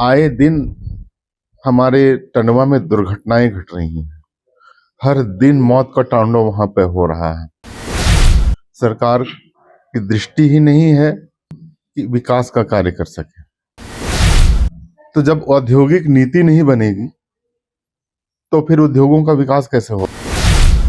आए दिन हमारे टंडवा में दुर्घटनाएं घट रही हैं। हर दिन मौत का तांडव वहां पे हो रहा है। सरकार की दृष्टि ही नहीं है कि विकास का कार्य कर सके। तो जब औद्योगिक नीति नहीं बनेगी तो फिर उद्योगों का विकास कैसे हो।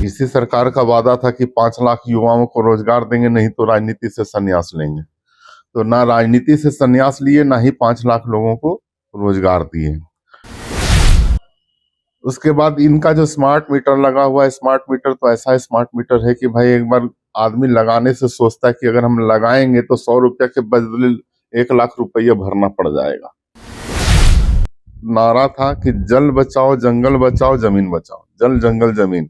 इसी सरकार का वादा था कि 5 लाख युवाओं को रोजगार देंगे, नहीं तो राजनीति से संन्यास लेंगे। तो ना राजनीति से संन्यास लिए, ना ही 5 लाख लोगों को रोजगार दिए। उसके बाद इनका जो स्मार्ट मीटर लगा हुआ है, स्मार्ट मीटर तो ऐसा स्मार्ट मीटर है कि भाई एक बार आदमी लगाने से सोचता है कि अगर हम लगाएंगे तो 100 रुपया के बदले 1 लाख रुपया भरना पड़ जाएगा। नारा था कि जल बचाओ, जंगल बचाओ, जमीन बचाओ। जल जंगल जमीन,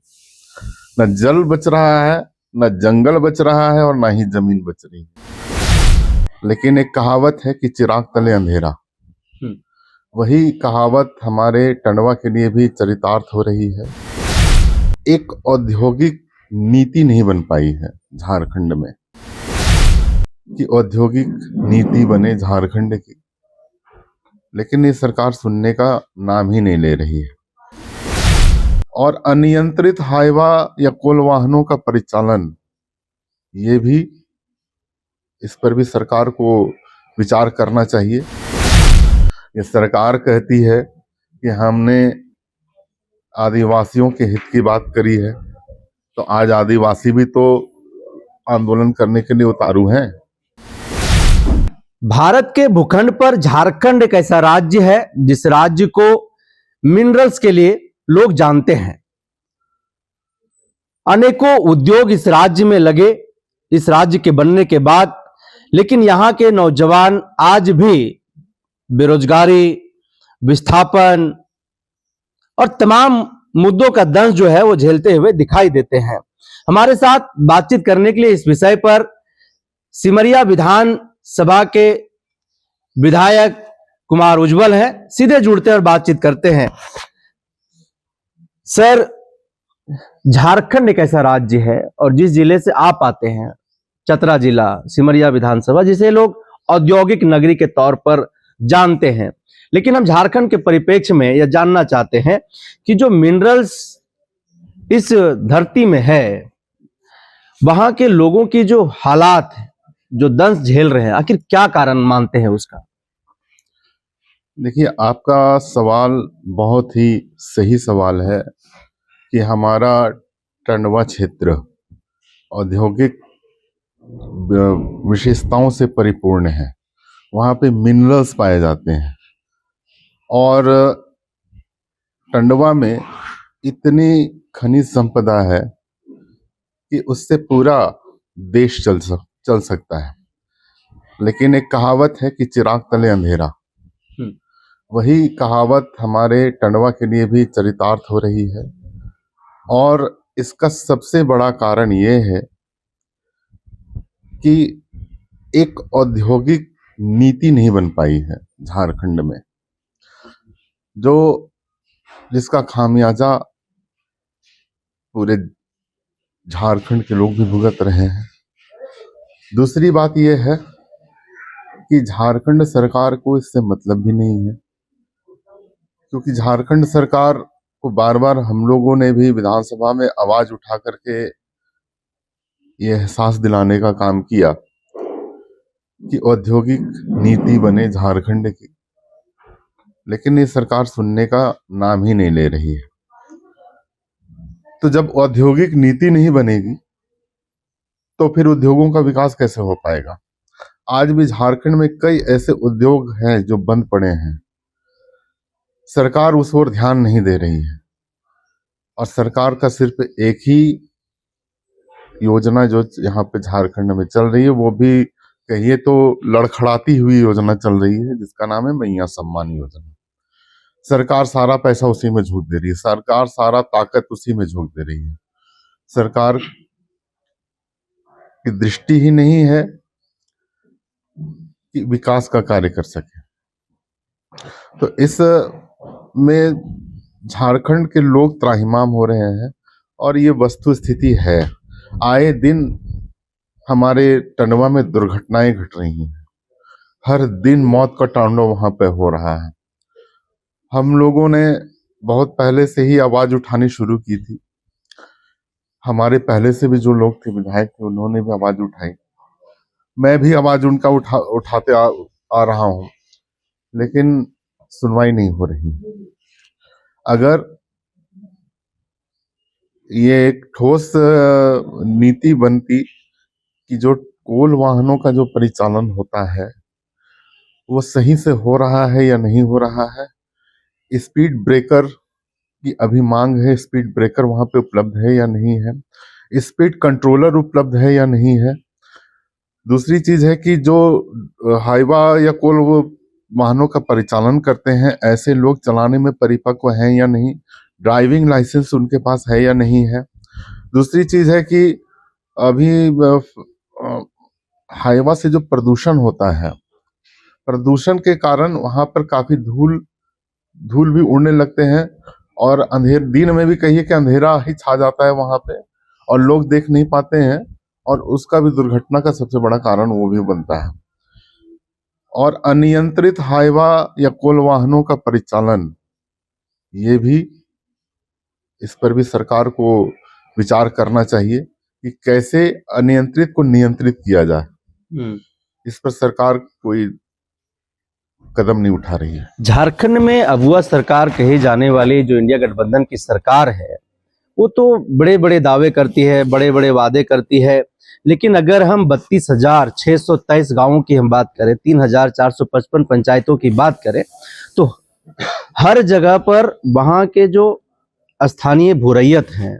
न जल बच रहा है, न जंगल बच रहा है, और ना ही जमीन बच रही है। लेकिन एक कहावत है कि चिराग तले अंधेरा, वही कहावत हमारे टंडवा के लिए भी चरितार्थ हो रही है। एक औद्योगिक नीति नहीं बन पाई है झारखंड में कि औद्योगिक नीति बने झारखंड की, लेकिन ये सरकार सुनने का नाम ही नहीं ले रही है। और अनियंत्रित हाईवा या कोल वाहनों का परिचालन, ये भी, इस पर भी सरकार को विचार करना चाहिए। ये सरकार कहती है कि हमने आदिवासियों के हित की बात करी है, तो आज आदिवासी भी तो आंदोलन करने के लिए उतारू हैं। भारत के भूखंड पर झारखंड एक ऐसा राज्य है जिस राज्य को मिनरल्स के लिए लोग जानते हैं। अनेकों उद्योग इस राज्य में लगे इस राज्य के बनने के बाद, लेकिन यहां के नौजवान आज भी बेरोजगारी, विस्थापन और तमाम मुद्दों का दंश जो है वो झेलते हुए दिखाई देते हैं। हमारे साथ बातचीत करने के लिए इस विषय पर सिमरिया विधानसभा के विधायक कुमार उज्जवल हैं। सीधे जुड़ते हैं और बातचीत करते हैं। सर, झारखंड एक ऐसा राज्य है और जिस जिले से आप आते हैं, चतरा जिला, सिमरिया विधानसभा, जिसे लोग औद्योगिक नगरी के तौर पर जानते हैं, लेकिन हम झारखंड के परिप्रेक्ष्य में यह जानना चाहते हैं कि जो मिनरल्स इस धरती में है, वहां के लोगों की जो हालात है, जो दंश झेल रहे हैं, आखिर क्या कारण मानते हैं उसका? देखिए, आपका सवाल बहुत ही सही सवाल है कि हमारा टंडवा क्षेत्र औद्योगिक विशेषताओं से परिपूर्ण है। वहाँ पे मिनरल्स पाए जाते हैं और टंडवा में इतनी खनिज संपदा है कि उससे पूरा देश चल सकता है। लेकिन एक कहावत है कि चिराग तले अंधेरा, वही कहावत हमारे टंडवा के लिए भी चरितार्थ हो रही है। और इसका सबसे बड़ा कारण ये है कि एक औद्योगिक नीति नहीं बन पाई है झारखंड में, जिसका खामियाजा पूरे झारखंड के लोग भी भुगत रहे हैं। दूसरी बात यह है कि झारखंड सरकार को इससे मतलब भी नहीं है, क्योंकि झारखंड सरकार को बार बार हम लोगों ने भी विधानसभा में आवाज उठा करके ये एहसास दिलाने का काम किया कि औद्योगिक नीति बने झारखंड की, लेकिन ये सरकार सुनने का नाम ही नहीं ले रही है। तो जब औद्योगिक नीति नहीं बनेगी तो फिर उद्योगों का विकास कैसे हो पाएगा। आज भी झारखंड में कई ऐसे उद्योग हैं जो बंद पड़े हैं। सरकार उस ओर ध्यान नहीं दे रही है और सरकार का सिर्फ एक ही योजना जो यहाँ पे झारखंड में चल रही है, वो भी कहिए तो लड़खड़ाती हुई योजना चल रही है, जिसका नाम है मैया सम्मान योजना। सरकार सारा पैसा उसी में झोंक दे रही है, सरकार सारा ताकत उसी में झोंक दे रही है। सरकार की दृष्टि ही नहीं है कि विकास का कार्य कर सके। तो इस में झारखंड के लोग त्राहिमाम हो रहे हैं और ये वस्तु स्थिति है। आए दिन हमारे टंडवा में दुर्घटनाएं घट रही हैं। हर दिन मौत का तांडव वहां पे हो रहा है। हम लोगों ने बहुत पहले से ही आवाज उठानी शुरू की थी। हमारे पहले से भी जो लोग थे, विधायक थे, उन्होंने भी आवाज उठाई। मैं भी आवाज उनका उठाते आ रहा हूं, लेकिन सुनवाई नहीं हो रही। अगर ये एक ठोस नीति बनती कि जो टोल वाहनों का जो परिचालन होता है वो सही से हो रहा है या नहीं हो रहा है। स्पीड ब्रेकर की अभी मांग है, स्पीड ब्रेकर वहां पे उपलब्ध है या नहीं है, स्पीड कंट्रोलर उपलब्ध है या नहीं है। दूसरी चीज है कि जो हाईवा या कोल वो वाहनों का परिचालन करते हैं, ऐसे लोग चलाने में परिपक्व हैं या नहीं, ड्राइविंग लाइसेंस उनके पास है या नहीं है। दूसरी चीज है कि अभी हाईवा से जो प्रदूषण होता है, प्रदूषण के कारण वहां पर काफी धूल भी उड़ने लगते हैं, और अंधेर दिन में भी कहिए कि अंधेरा ही छा जाता है वहां पे, और लोग देख नहीं पाते हैं, और उसका भी दुर्घटना का सबसे बड़ा कारण वो भी बनता है। और अनियंत्रित हाईवा या कोल वाहनों का परिचालन, ये भी, इस पर भी सरकार को विचार करना चाहिए कि कैसे अनियंत्रित को नियंत्रित किया जाए। इस पर सरकार कोई कदम नहीं उठा रही है। झारखंड में अगुआ सरकार कही जाने वाली जो इंडिया गठबंधन की सरकार है, वो तो बड़े बड़े दावे करती है, बड़े बड़े वादे करती है, लेकिन अगर हम 32,623 गांवों की हम बात करें, 3,455 पंचायतों की बात करें, तो हर जगह पर वहां के जो स्थानीय भूरैयत हैं,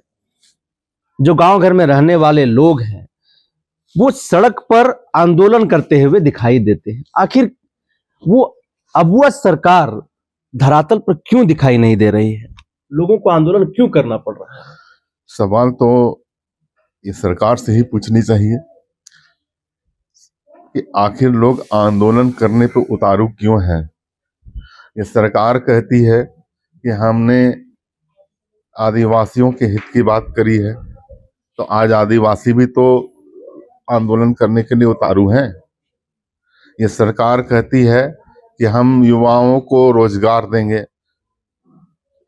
जो गांव घर में रहने वाले लोग हैं, वो सड़क पर आंदोलन करते हुए दिखाई देते हैं। आखिर वो अगुआ सरकार धरातल पर क्यों दिखाई नहीं दे रही है? लोगों को आंदोलन क्यों करना पड़ रहा है? सवाल तो ये सरकार से ही पूछनी चाहिए कि आखिर लोग आंदोलन करने पे उतारू क्यों हैं। ये सरकार कहती है कि हमने आदिवासियों के हित की बात करी है, तो आज आदिवासी भी तो आंदोलन करने के लिए उतारू हैं। ये सरकार कहती है कि हम युवाओं को रोजगार देंगे।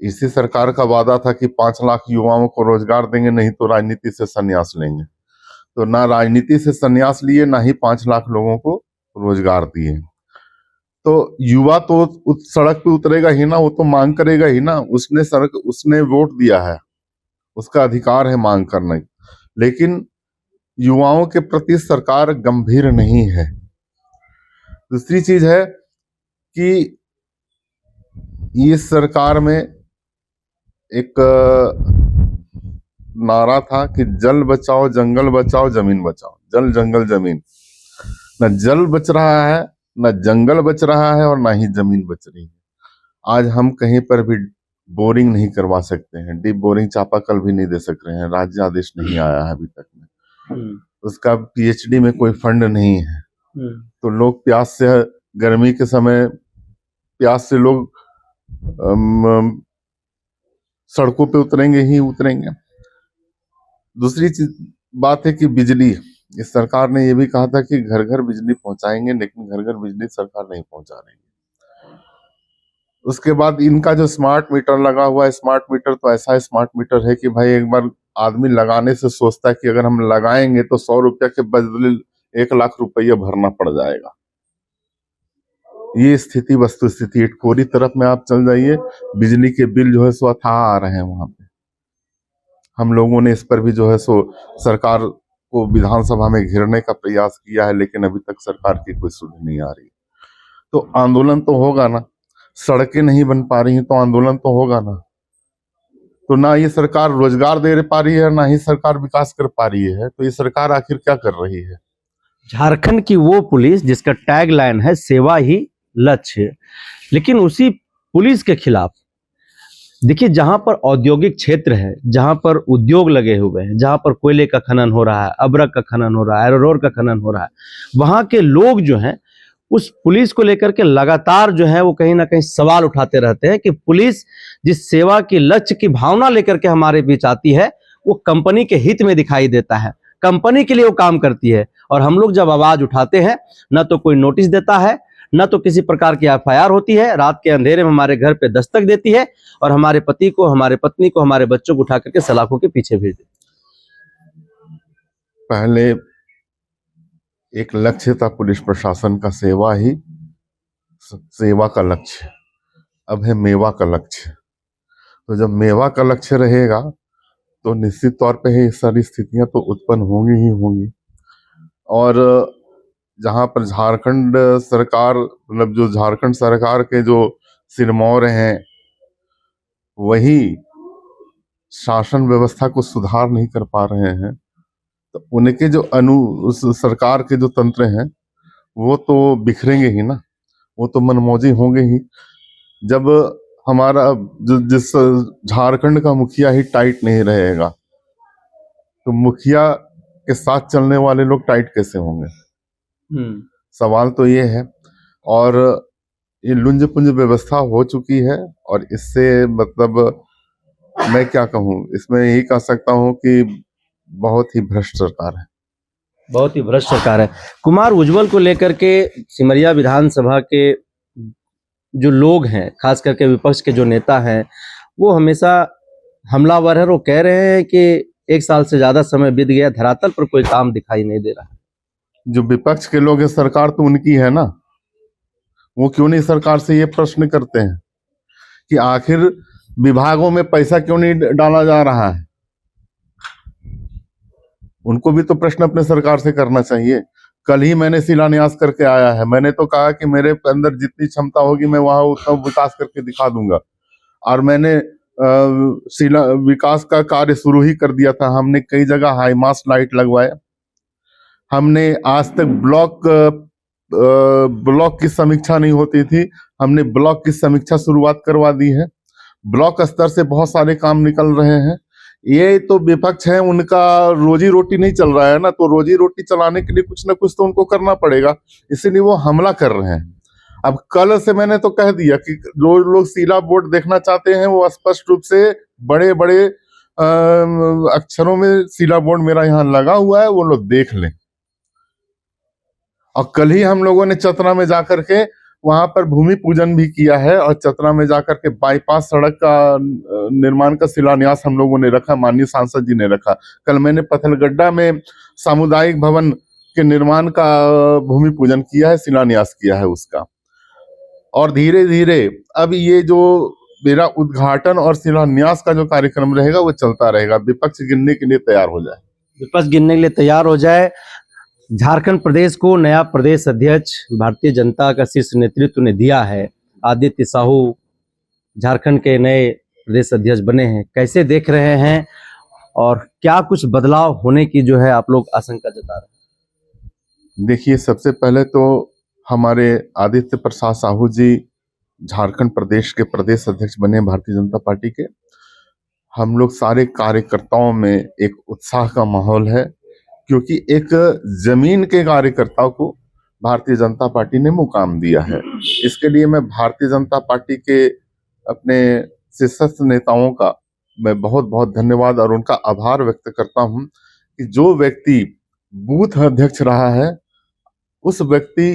इसी सरकार का वादा था कि 5 लाख युवाओं को रोजगार देंगे, नहीं तो राजनीति से संन्यास लेंगे। तो ना राजनीति से संन्यास लिए, ना ही 5 लाख लोगों को रोजगार दिए। तो युवा तो उस सड़क पे उतरेगा ही ना, वो तो मांग करेगा ही ना। उसने वोट दिया है, उसका अधिकार है मांग करने, लेकिन युवाओं के प्रति सरकार गंभीर नहीं है। दूसरी चीज है कि इस सरकार में एक नारा था कि जल बचाओ, जंगल बचाओ, जमीन बचाओ। जल जंगल जमीन, न जल बच रहा है, न जंगल बच रहा है, और ना ही जमीन बच रही है। आज हम कहीं पर भी बोरिंग नहीं करवा सकते हैं, डीप बोरिंग चापाकल भी नहीं दे सक रहे हैं। राज्य आदेश नहीं आया है अभी तक में। उसका पीएचडी में कोई फंड नहीं है। तो लोग प्यास से, गर्मी के समय प्यास से लोग सड़कों पे उतरेंगे ही उतरेंगे। दूसरी बात है कि बिजली, इस सरकार ने ये भी कहा था कि घर घर बिजली पहुंचाएंगे, लेकिन घर घर बिजली सरकार नहीं पहुंचा रही है। उसके बाद इनका जो स्मार्ट मीटर लगा हुआ है, स्मार्ट मीटर तो ऐसा स्मार्ट मीटर है कि भाई एक बार आदमी लगाने से सोचता है कि अगर हम लगाएंगे तो 100 रुपया के बदले 1 लाख रुपया भरना पड़ जाएगा। ये स्थिति, वस्तु स्थिति, इटखोरी तरफ में आप चल जाइए, बिजली के बिल जो है सो अथाह आ रहे हैं वहां पे। हम लोगों ने इस पर भी जो है सो सरकार को विधानसभा में घेरने का प्रयास किया है, लेकिन अभी तक सरकार की कोई सुध नहीं आ रही। तो आंदोलन तो होगा ना, सड़कें नहीं बन पा रही हैं तो आंदोलन तो होगा ना। तो ना ये सरकार रोजगार दे पा रही है, ना ही सरकार विकास कर पा रही है, तो ये सरकार आखिर क्या कर रही है? झारखंड की वो पुलिस जिसका टैग लाइन है सेवा ही लक्ष्य, लेकिन उसी पुलिस के खिलाफ देखिए, जहां पर औद्योगिक क्षेत्र है, जहां पर उद्योग लगे हुए हैं, जहां पर कोयले का खनन हो रहा है, अब्रक का खनन हो रहा है, एरोर का खनन हो रहा है, वहां के लोग जो हैं उस पुलिस को लेकर के लगातार जो है वो कहीं ना कहीं सवाल उठाते रहते हैं कि पुलिस जिस सेवा की लक्ष्य की भावना लेकर के हमारे बीच आती है, वो कंपनी के हित में दिखाई देता है, कंपनी के लिए वो काम करती है। और हम लोग जब आवाज उठाते हैं, ना तो कोई नोटिस देता है, न तो किसी प्रकार की एफआईआर होती है, रात के अंधेरे में हमारे घर पे दस्तक देती है और हमारे पति को, हमारे पत्नी को, हमारे बच्चों को उठा करके सलाखों के पीछे भेज देती पहले एक लक्ष्य था पुलिस प्रशासन का, सेवा ही सेवा का लक्ष्य, अब है मेवा का लक्ष्य। तो जब मेवा का लक्ष्य रहेगा तो निश्चित तौर पे ये सारी स्थितियां तो उत्पन्न होंगी ही होंगी। और जहां पर झारखंड सरकार, मतलब जो झारखंड सरकार के जो सिरमौर हैं, वही शासन व्यवस्था को सुधार नहीं कर पा रहे हैं, तो उनके जो उस सरकार के जो तंत्र हैं वो तो बिखरेंगे ही ना, वो तो मनमौजी होंगे ही। जब हमारा जिस झारखंड का मुखिया ही टाइट नहीं रहेगा तो मुखिया के साथ चलने वाले लोग टाइट कैसे होंगे? सवाल तो ये है। और ये लुंज पुंज व्यवस्था हो चुकी है और इससे मतलब मैं क्या कहूँ, इसमें यही कह सकता हूँ कि बहुत ही भ्रष्ट सरकार है, बहुत ही भ्रष्ट सरकार है। कुमार उज्जवल को लेकर के सिमरिया विधानसभा के जो लोग हैं, खास करके विपक्ष के जो नेता हैं, वो हमेशा हमलावर है। वो कह रहे हैं कि 1 साल से ज्यादा समय बीत गया, धरातल पर कोई काम दिखाई नहीं दे रहा। जो विपक्ष के लोग हैं, सरकार तो उनकी है ना, वो क्यों नहीं सरकार से ये प्रश्न करते हैं कि आखिर विभागों में पैसा क्यों नहीं डाला जा रहा है? उनको भी तो प्रश्न अपने सरकार से करना चाहिए। कल ही मैंने शिलान्यास करके आया है, मैंने तो कहा कि मेरे अंदर जितनी क्षमता होगी मैं वहां उतना विकास करके दिखा दूंगा। और मैंने विकास का कार्य शुरू ही कर दिया था। हमने कई जगह हाईमास्ट लाइट लगवाए, हमने आज तक ब्लॉक की समीक्षा नहीं होती थी, हमने ब्लॉक की समीक्षा शुरुआत करवा दी है। ब्लॉक स्तर से बहुत सारे काम निकल रहे हैं। ये तो विपक्ष है, उनका रोजी रोटी नहीं चल रहा है ना, तो रोजी रोटी चलाने के लिए कुछ ना कुछ तो उनको करना पड़ेगा, इसीलिए वो हमला कर रहे हैं। अब कल से मैंने तो कह दिया कि जो लोग सीला बोर्ड देखना चाहते हैं वो स्पष्ट रूप से बड़े बड़े अक्षरों में सीला बोर्ड मेरा यहाँ लगा हुआ है, वो लोग देख लें। और कल ही हम लोगों ने चतरा में जाकर के वहां पर भूमि पूजन भी किया है और चतरा में जाकर के बाईपास सड़क का निर्माण का शिलान्यास हम लोगों ने रखा, माननीय सांसद जी ने रखा। कल मैंने पथलगड्डा में सामुदायिक भवन के निर्माण का भूमि पूजन किया है, शिलान्यास किया है उसका। और धीरे धीरे अब ये जो मेरा उद्घाटन और शिलान्यास का जो कार्यक्रम रहेगा वो चलता रहेगा। विपक्ष गिनने के लिए तैयार हो जाए, विपक्ष गिनने के लिए तैयार हो जाए। झारखंड प्रदेश को नया प्रदेश अध्यक्ष भारतीय जनता का शीर्ष नेतृत्व ने दिया है। आदित्य साहू झारखंड के नए प्रदेश अध्यक्ष बने हैं, कैसे देख रहे हैं और क्या कुछ बदलाव होने की जो है आप लोग आशंका जता रहे हैं? देखिए, सबसे पहले तो हमारे आदित्य प्रसाद साहू जी झारखंड प्रदेश के प्रदेश अध्यक्ष बने भारतीय जनता पार्टी के। हम लोग सारे कार्यकर्ताओं में एक उत्साह का माहौल है, क्योंकि एक जमीन के कार्यकर्ता को भारतीय जनता पार्टी ने मुकाम दिया है। इसके लिए मैं भारतीय जनता पार्टी के अपने शीर्षस्थ नेताओं का मैं बहुत बहुत धन्यवाद और उनका आभार व्यक्त करता हूं कि जो व्यक्ति बूथ अध्यक्ष रहा है उस व्यक्ति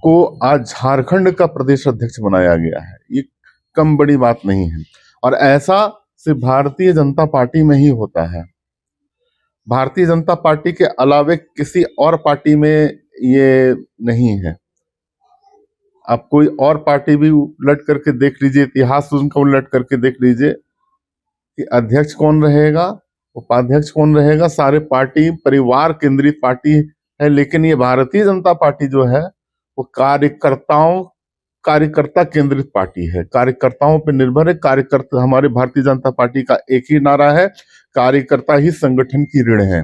को आज झारखंड का प्रदेश अध्यक्ष बनाया गया है। ये कम बड़ी बात नहीं है और ऐसा सिर्फ भारतीय जनता पार्टी में ही होता है। भारतीय जनता पार्टी के अलावे किसी और पार्टी में ये नहीं है। आप कोई और पार्टी भी उलट करके देख लीजिए, इतिहास उनका उलट करके देख लीजिए कि अध्यक्ष कौन रहेगा, उपाध्यक्ष कौन रहेगा, सारे पार्टी परिवार केंद्रित पार्टी है। लेकिन ये भारतीय जनता पार्टी जो है वो कार्यकर्ता केंद्रित पार्टी है, कार्यकर्ताओं पर निर्भर है। कार्यकर्ता, हमारे भारतीय जनता पार्टी का एक ही नारा है, कार्यकर्ता ही संगठन की रीढ़ है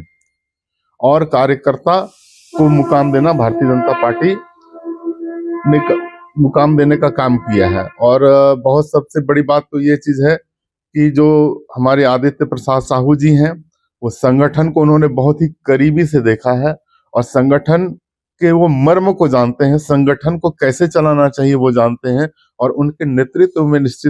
और कार्यकर्ता को मुकाम देना भारतीय जनता पार्टी ने मुकाम देने का काम किया है। और बहुत सबसे बड़ी बात तो ये चीज है कि जो हमारे आदित्य प्रसाद साहू जी हैं वो संगठन को उन्होंने बहुत ही करीबी से देखा है और संगठन के वो मर्म को जानते हैं, संगठन को कैसे चलाना चाहिए वो जानते हैं और उनके नेतृत्व में निश्चित